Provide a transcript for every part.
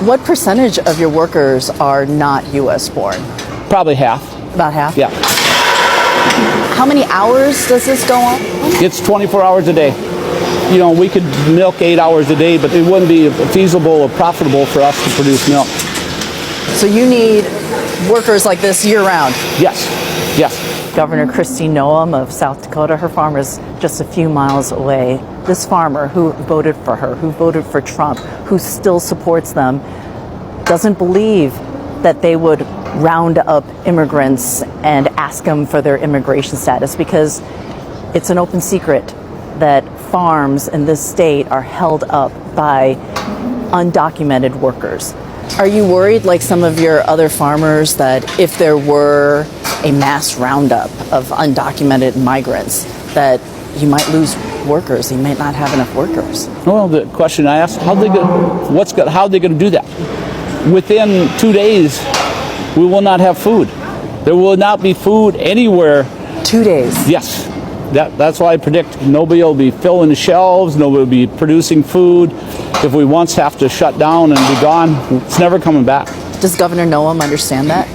What percentage of your workers are not U.S. born? Probably half. About half? Yeah. How many hours does this go on? It's 24 hours a day. You know, we could milk 8 hours a day, but it wouldn't be feasible or profitable for us to produce milk. So you need workers like this year-round? Yes, yes. Governor Kristi Noem of South Dakota, her farm is just a few miles away. This farmer who voted for her, who voted for Trump, who still supports them, doesn't believe that they would round up immigrants and ask them for their immigration status, because it's an open secret that farms in this state are held up by undocumented workers. Are you worried, like some of your other farmers, that if there were a mass roundup of undocumented migrants, that you might lose workers, you might not have enough workers? Well, the question I asked, how are they going to do that? Within 2 days, we will not have food. There will not be food anywhere. 2 days? Yes. That's why I predict nobody will be filling the shelves, nobody will be producing food. If we once have to shut down and be gone, it's never coming back. Does Governor Noem understand that?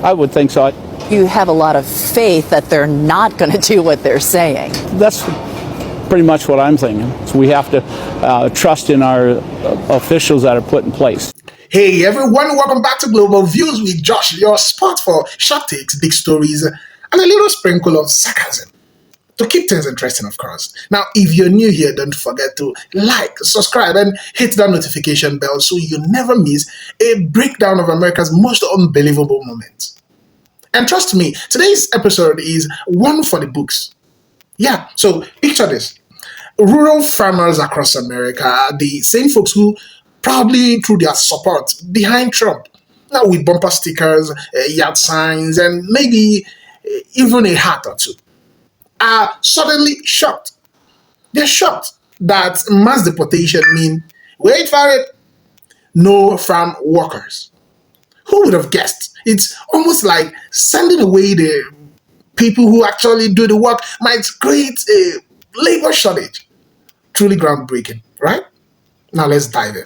I would think so. You have a lot of faith that they're not going to do what they're saying. That's pretty much what I'm thinking. So we have to trust in our officials that are put in place. Hey everyone, welcome back to Global Views with Josh, your spot for short takes, big stories, and a little sprinkle of sarcasm. To keep things interesting, of course. Now, if you're new here, don't forget to like, subscribe, and hit that notification bell so you never miss a breakdown of America's most unbelievable moments. And trust me, today's episode is one for the books. Yeah, so picture this. Rural farmers across America are the same folks who proudly threw their support behind Trump. Now with bumper stickers, yard signs, and maybe even a hat or two, are suddenly shocked. They're shocked that mass deportation means, wait for it, no farm workers. Who would have guessed? It's almost like sending away the people who actually do the work might create a labor shortage. Truly groundbreaking, right? Now let's dive in.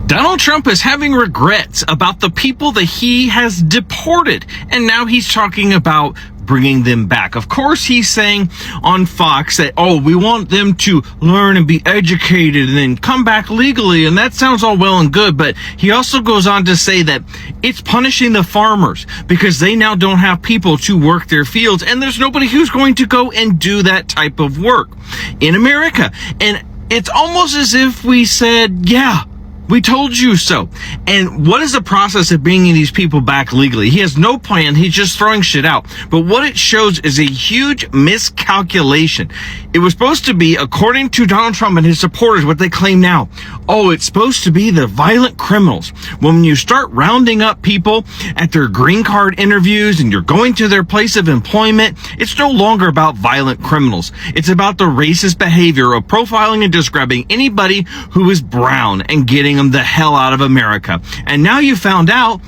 Donald Trump is having regrets about the people that he has deported, and now he's talking about bringing them back. Of course, he's saying on Fox that, oh, we want them to learn and be educated and then come back legally, and that sounds all well and good, but he also goes on to say that it's punishing the farmers because they now don't have people to work their fields, and there's nobody who's going to go and do that type of work in America. And it's almost as if we said, yeah, we told you so. And what is the process of bringing these people back legally? He has no plan. He's just throwing shit out. But what it shows is a huge miscalculation. It was supposed to be, according to Donald Trump and his supporters, what they claim now. Oh, it's supposed to be the violent criminals. When you start rounding up people at their green card interviews and you're going to their place of employment, it's no longer about violent criminals. It's about the racist behavior of profiling and describing anybody who is brown and getting them the hell out of America. And now you found out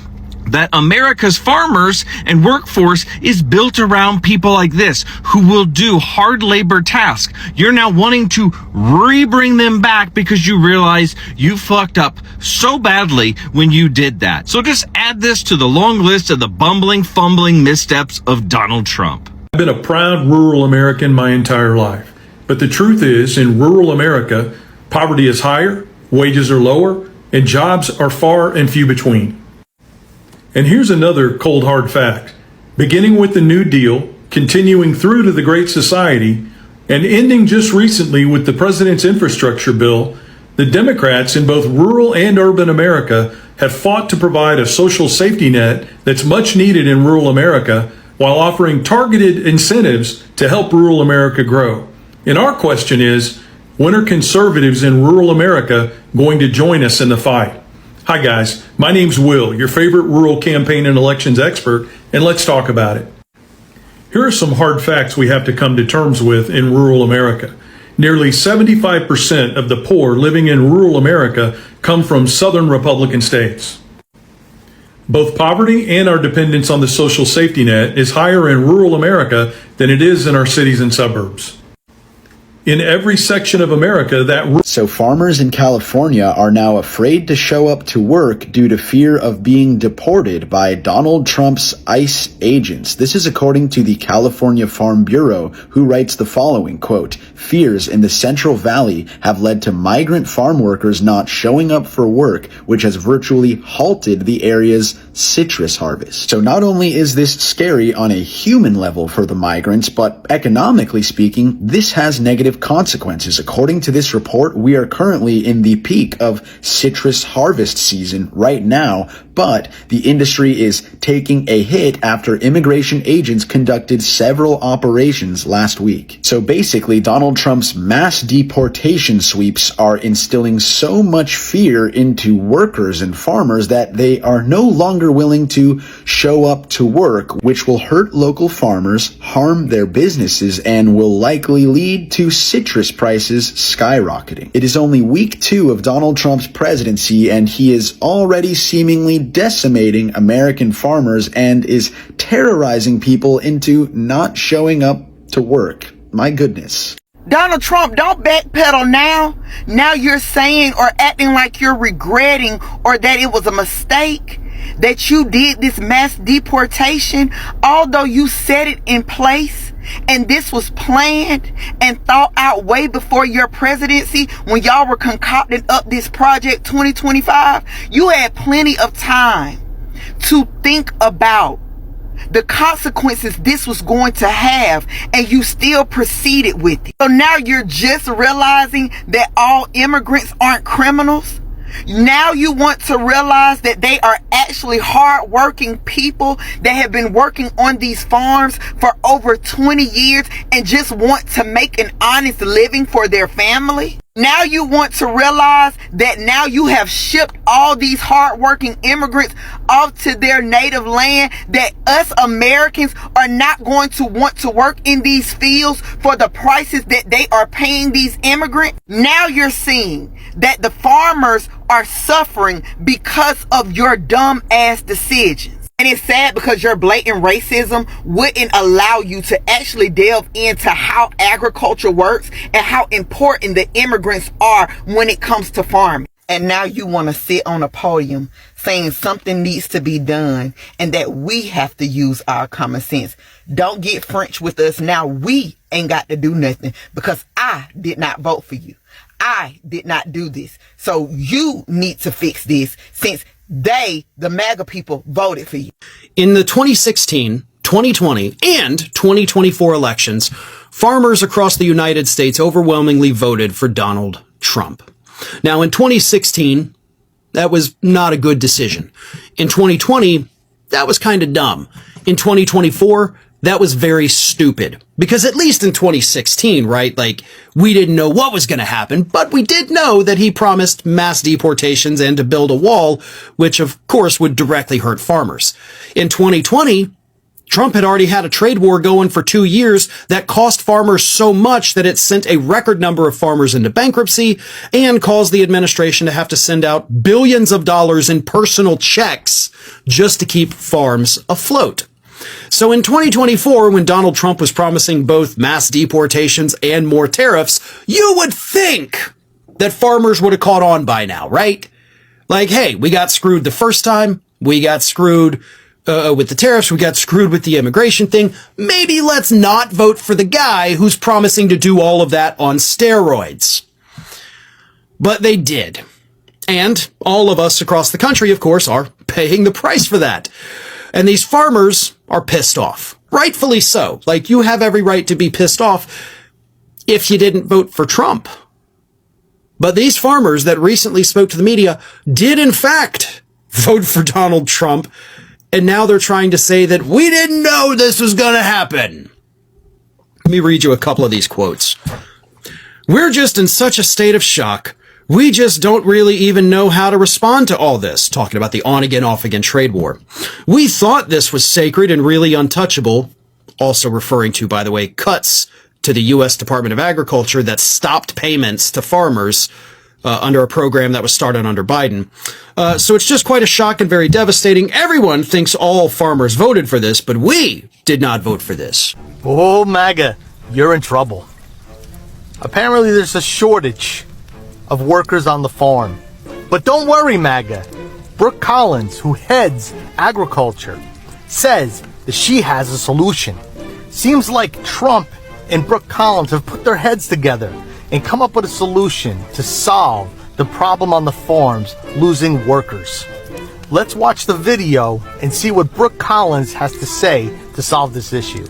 that America's farmers and workforce is built around people like this who will do hard labor tasks. You're now wanting to re-bring them back because you realize you fucked up so badly when you did that. So just add this to the long list of the bumbling, fumbling missteps of Donald Trump. I've been a proud rural American my entire life. But the truth is, in rural America, poverty is higher, wages are lower, and jobs are far and few between. And here's another cold hard fact. Beginning with the New Deal, continuing through to the Great Society, and ending just recently with the President's infrastructure bill, the Democrats in both rural and urban America have fought to provide a social safety net that's much needed in rural America while offering targeted incentives to help rural America grow. And our question is, when are conservatives in rural America going to join us in the fight? Hi guys, my name's Will, your favorite rural campaign and elections expert, and let's talk about it. Here are some hard facts we have to come to terms with in rural America. Nearly 75% of the poor living in rural America come from southern Republican states. Both poverty and our dependence on the social safety net is higher in rural America than it is in our cities and suburbs. In every section of America, So farmers in California are now afraid to show up to work due to fear of being deported by Donald Trump's ICE agents. This is according to the California Farm Bureau, who writes the following, quote, "Fears in the Central Valley have led to migrant farm workers not showing up for work, which has virtually halted the area's citrus harvest." So not only is this scary on a human level for the migrants, but economically speaking, this has negative consequences. According to this report, we are currently in the peak of citrus harvest season right now, but the industry is taking a hit after immigration agents conducted several operations last week. So basically, Donald Trump's mass deportation sweeps are instilling so much fear into workers and farmers that they are no longer willing to show up to work, which will hurt local farmers, harm their businesses, and will likely lead to citrus prices skyrocketing. It is only week 2 of Donald Trump's presidency, and he is already seemingly decimating American farmers and is terrorizing people into not showing up to work. My goodness. Donald Trump, don't backpedal now. Now you're saying or acting like you're regretting or that it was a mistake that you did this mass deportation, although you set it in place and this was planned and thought out way before your presidency when y'all were concocting up this Project 2025. You had plenty of time to think about the consequences this was going to have, and you still proceeded with it. So now you're just realizing that all immigrants aren't criminals. Now you want to realize that they are actually hardworking people that have been working on these farms for over 20 years and just want to make an honest living for their family. Now you want to realize that now you have shipped all these hardworking immigrants off to their native land, that us Americans are not going to want to work in these fields for the prices that they are paying these immigrants. Now you're seeing that the farmers are suffering because of your dumb ass decisions. And it's sad because your blatant racism wouldn't allow you to actually delve into how agriculture works and how important the immigrants are when it comes to farming. And now you want to sit on a podium saying something needs to be done and that we have to use our common sense. Don't get French with us now. We ain't got to do nothing because I did not vote for you. I did not do this. So you need to fix this since they, the MAGA people, voted for you. In the 2016, 2020, and 2024 elections, farmers across the United States overwhelmingly voted for Donald Trump. Now, in 2016, that was not a good decision. In 2020, that was kind of dumb. In 2024, that was very stupid. Because at least in 2016, right, like, we didn't know what was going to happen, but we did know that he promised mass deportations and to build a wall, which of course would directly hurt farmers. In 2020, Trump had already had a trade war going for 2 years that cost farmers so much that it sent a record number of farmers into bankruptcy and caused the administration to have to send out billions of dollars in personal checks just to keep farms afloat. So in 2024, when Donald Trump was promising both mass deportations and more tariffs, you would think that farmers would have caught on by now, right? Like, hey, we got screwed the first time. We got screwed with the tariffs. We got screwed with the immigration thing. Maybe let's not vote for the guy who's promising to do all of that on steroids. But they did. And all of us across the country, of course, are paying the price for that. And these farmers are pissed off. Rightfully so. Like, you have every right to be pissed off if you didn't vote for Trump. But these farmers that recently spoke to the media did, in fact, vote for Donald Trump. And now they're trying to say that we didn't know this was going to happen. Let me read you a couple of these quotes. "We're just in such a state of shock. We just don't really even know how to respond to all this," talking about the on-again, off-again trade war. "We thought this was sacred and really untouchable," also referring to, by the way, cuts to the U.S. Department of Agriculture that stopped payments to farmers under a program that was started under Biden. "So it's just quite a shock and very devastating. Everyone thinks all farmers voted for this, but we did not vote for this." Oh, MAGA, you're in trouble. Apparently there's a shortage of workers on the farm. But don't worry, MAGA. Brooke Collins, who heads agriculture, says that she has a solution. Seems like Trump and Brooke Collins have put their heads together and come up with a solution to solve the problem on the farms losing workers. Let's watch the video and see what Brooke Collins has to say to solve this issue.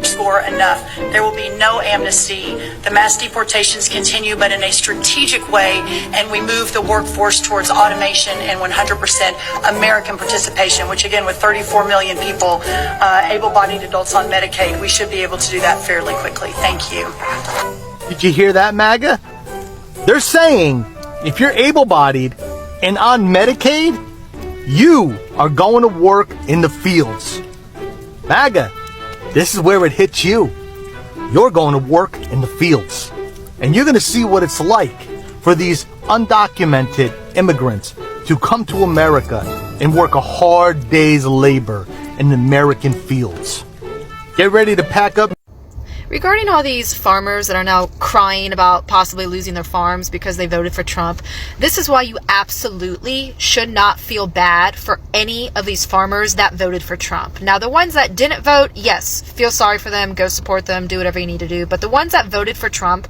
Score enough. There will be no amnesty. The mass deportations continue, but in a strategic way, and we move the workforce towards automation and 100% American participation, which again, with 34 million people, able-bodied adults on Medicaid, we should be able to do that fairly quickly. Thank you. Did you hear that, MAGA? They're saying if you're able-bodied and on Medicaid, you are going to work in the fields. MAGA, this is where it hits you. You're going to work in the fields. And you're going to see what it's like for these undocumented immigrants to come to America and work a hard day's labor in the American fields. Get ready to pack up. Regarding all these farmers that are now crying about possibly losing their farms because they voted for Trump, this is why you absolutely should not feel bad for any of these farmers that voted for Trump. Now, the ones that didn't vote, yes, feel sorry for them, go support them, do whatever you need to do. But the ones that voted for Trump,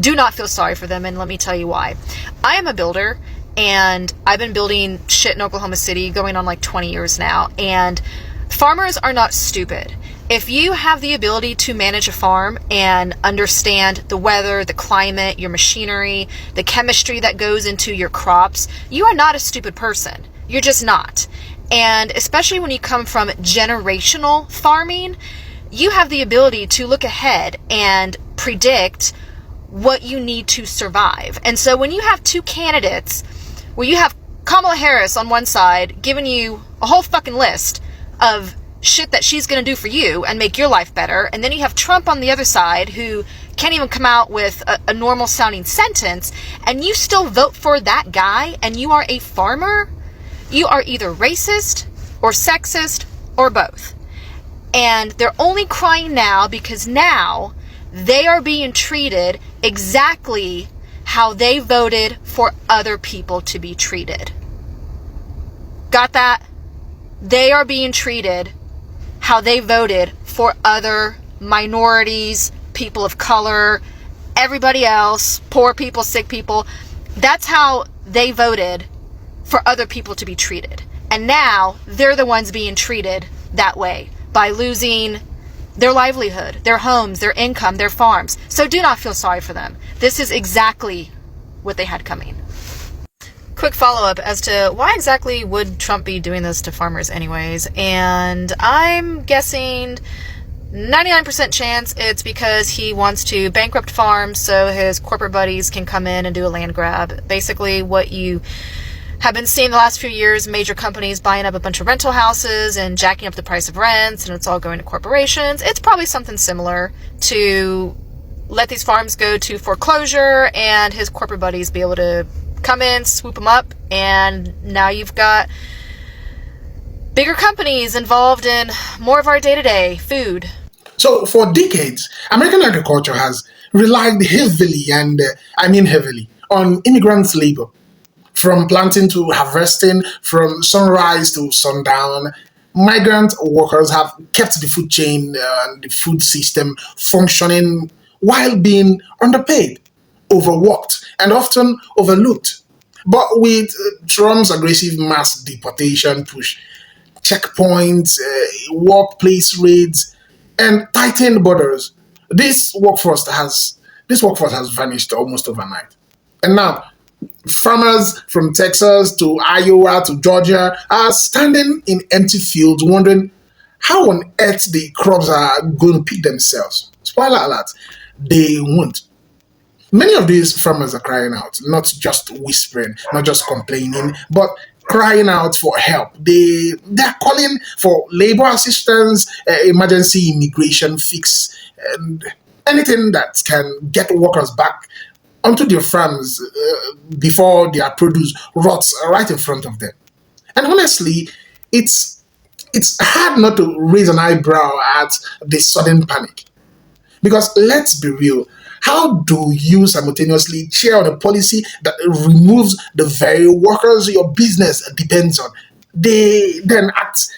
do not feel sorry for them, and let me tell you why. I am a builder, and I've been building shit in Oklahoma City going on like 20 years now, and farmers are not stupid. If you have the ability to manage a farm and understand the weather, the climate, your machinery, the chemistry that goes into your crops, you are not a stupid person. You're just not. And especially when you come from generational farming, you have the ability to look ahead and predict what you need to survive. And so when you have two candidates where you have Kamala Harris on one side giving you a whole fucking list of shit that she's going to do for you and make your life better, and then you have Trump on the other side who can't even come out with a normal sounding sentence, and you still vote for that guy, and you are a farmer, you are either racist or sexist or both. And they're only crying now because now they are being treated exactly how they voted for other people to be treated. Got that? They are being treated how they voted for other minorities, people of color, everybody else, poor people, sick people. That's how they voted for other people to be treated. And now they're the ones being treated that way by losing their livelihood, their homes, their income, their farms. So do not feel sorry for them. This is exactly what they had coming. Quick follow-up as to why exactly would Trump be doing this to farmers anyways, and I'm guessing 99% chance it's because he wants to bankrupt farms so his corporate buddies can come in and do a land grab. Basically what you have been seeing the last few years, major companies buying up a bunch of rental houses and jacking up the price of rents, and it's all going to corporations. It's probably something similar to let these farms go to foreclosure and his corporate buddies be able to come in, swoop them up, and now you've got bigger companies involved in more of our day-to-day food. So for decades, American agriculture has relied heavily, and I mean heavily, on immigrants' labor. From planting to harvesting, from sunrise to sundown, migrant workers have kept the food chain and the food system functioning while being underpaid, overworked, and often overlooked. But with Trump's aggressive mass deportation push, checkpoints, workplace raids, and tightened borders, this workforce has vanished almost overnight. And now, farmers from Texas to Iowa to Georgia are standing in empty fields wondering how on earth the crops are going to pick themselves. Spoiler alert, they won't. Many of these farmers are crying out, not just whispering, not just complaining, but crying out for help. They're calling for labor assistance, emergency immigration fix, and anything that can get workers back onto their farms before their produce rots right in front of them. And honestly, it's hard not to raise an eyebrow at this sudden panic. Because let's be real, how do you simultaneously cheer on a policy that removes the very workers your business depends on? They then act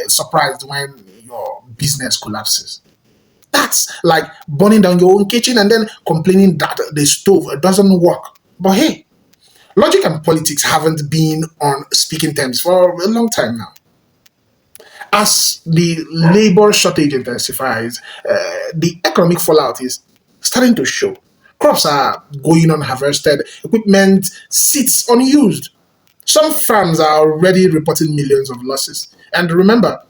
surprised when your business collapses. That's like burning down your own kitchen and then complaining that the stove doesn't work. But hey, logic and politics haven't been on speaking terms for a long time now. As the labor shortage intensifies, the economic fallout is starting to show. Crops are going unharvested, equipment sits unused. Some farms are already reporting millions of losses. And remember,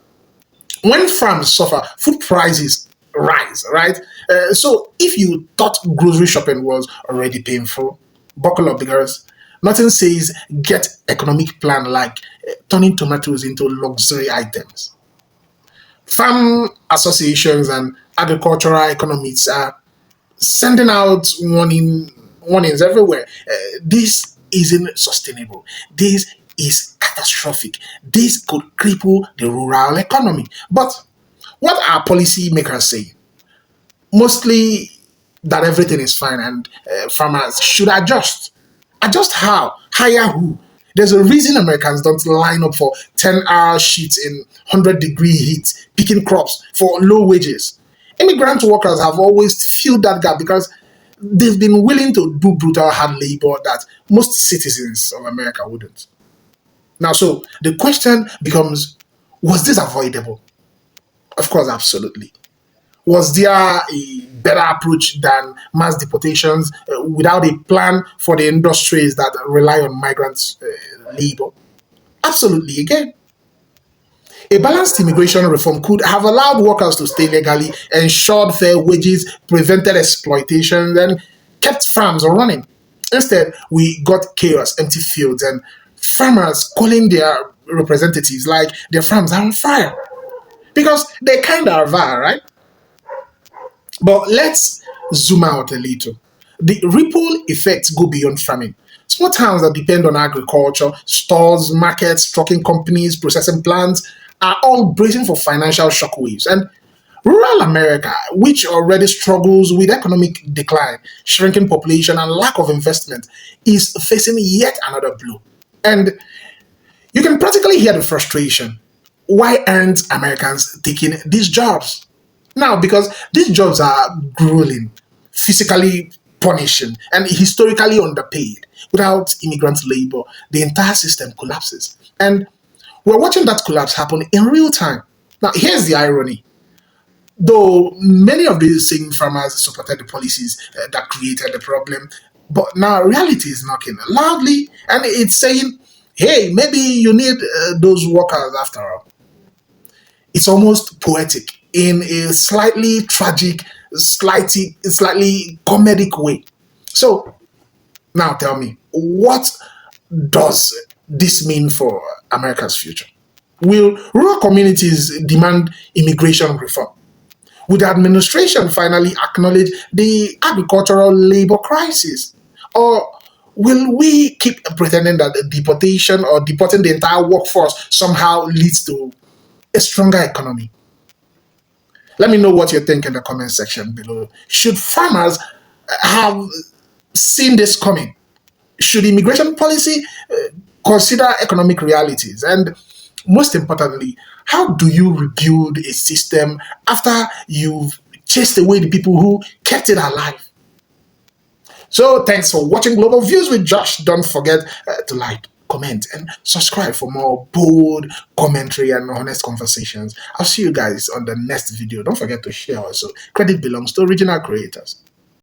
when farms suffer, food prices rise, right? So if you thought grocery shopping was already painful, buckle up because nothing says get economic plan like turning tomatoes into luxury items. Farm associations and agricultural economists are sending out warnings everywhere. This isn't sustainable. This is catastrophic. This could cripple the rural economy. But what are policymakers saying? Mostly that everything is fine and farmers should adjust. Adjust how? Hire who? There's a reason Americans don't line up for 10-hour shifts in 100-degree heat, picking crops for low wages. Immigrant workers have always filled that gap because they've been willing to do brutal hard labor that most citizens of America wouldn't. Now, so the question becomes, was this avoidable? Of course, absolutely. Was there a better approach than mass deportations without a plan for the industries that rely on migrant labor? Absolutely, again. A balanced immigration reform could have allowed workers to stay legally, ensured fair wages, prevented exploitation, and kept farms running. Instead, we got chaos, empty fields, and farmers calling their representatives like their farms are on fire. Because they kind of are, right? But let's zoom out a little. The ripple effects go beyond farming. Small towns that depend on agriculture, stores, markets, trucking companies, processing plants are all bracing for financial shockwaves. And rural America, which already struggles with economic decline, shrinking population, and lack of investment, is facing yet another blow. And you can practically hear the frustration. Why aren't Americans taking these jobs? Now, because these jobs are grueling, physically punishing, and historically underpaid. Without immigrant labor, the entire system collapses. And we're watching that collapse happen in real time. Now, here's the irony. Though many of these same farmers supported the policies that created the problem, but now reality is knocking loudly and it's saying, hey, maybe you need those workers after all. It's almost poetic in a slightly tragic, slightly comedic way. So now tell me, what does this mean for America's future? Will rural communities demand immigration reform? Would the administration finally acknowledge the agricultural labor crisis? Or will we keep pretending that the deportation or deporting the entire workforce somehow leads to a stronger economy? Let me know what you think in the comment section below. Should farmers have seen this coming? Should immigration policy consider economic realities? And most importantly, how do you rebuild a system after you've chased away the people who kept it alive? So thanks for watching Global Views with Josh. Don't forget to like, comment, and subscribe for more bold commentary and honest conversations. I'll see you guys on the next video. Don't forget to share also. Credit belongs to original creators.